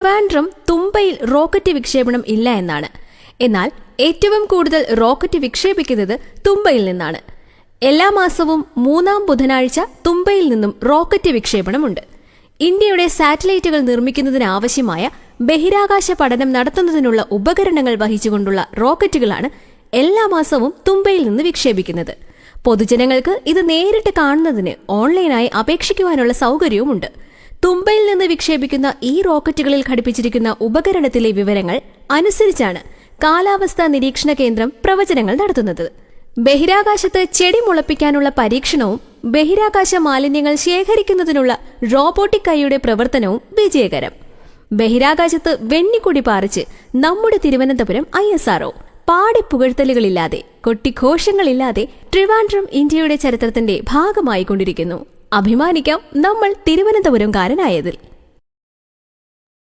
Trivandrum തുമ്പയിൽ rocket വിക്ഷേപണം ഇല്ല എന്നാണ്. എന്നാൽ ഏറ്റവും കൂടുതൽ റോക്കറ്റ് വിക്ഷേപിക്കുന്നത് തുമ്പയിൽ നിന്നാണ്. എല്ലാ മാസവും 3-ാം ബുധനാഴ്ച തുമ്പയിൽ നിന്നും റോക്കറ്റ് വിക്ഷേപണമുണ്ട്. ഇന്ത്യയുടെ സാറ്റലൈറ്റുകൾ നിർമ്മിക്കുന്നതിനാവശ്യമായ ബഹിരാകാശ പഠനം നടത്തുന്നതിനുള്ള ഉപകരണങ്ങൾ വഹിച്ചുകൊണ്ടുള്ള റോക്കറ്റുകളാണ് എല്ലാ മാസവും തുമ്പയിൽ നിന്ന് വിക്ഷേപിക്കുന്നത്. പൊതുജനങ്ങൾക്ക് ഇത് നേരിട്ട് കാണുന്നതിന് ഓൺലൈനായി അപേക്ഷിക്കുവാനുള്ള സൗകര്യവുമുണ്ട്. തുമ്പയിൽ നിന്ന് വിക്ഷേപിക്കുന്ന ഈ റോക്കറ്റുകളിൽ ഘടിപ്പിച്ചിരിക്കുന്ന ഉപകരണത്തിലെ വിവരങ്ങൾ അനുസരിച്ചാണ് കാലാവസ്ഥാ നിരീക്ഷണ കേന്ദ്രം പ്രവചനങ്ങൾ നടത്തുന്നത്. ബഹിരാകാശത്ത് ചെടി മുളപ്പിക്കാനുള്ള പരീക്ഷണവും ബഹിരാകാശ മാലിന്യങ്ങൾ ശേഖരിക്കുന്നതിനുള്ള റോബോട്ടിക് കൈയുടെ പ്രവർത്തനവും വിജയകരം. ബഹിരാകാശത്ത് വെണ്ണിക്കൊടി പാറിച്ച് നമ്മുടെ തിരുവനന്തപുരം ISRO പാടിപ്പുകഴ്ത്തലുകളില്ലാതെ കൊട്ടിഘോഷങ്ങളില്ലാതെ ട്രിവാൻഡ്രം ഇന്ത്യയുടെ ചരിത്രത്തിന്റെ ഭാഗമായി കൊണ്ടിരിക്കുന്നു. അഭിമാനിക്കാം നമ്മൾ തിരുവനന്തപുരംകാരനായതിൽ.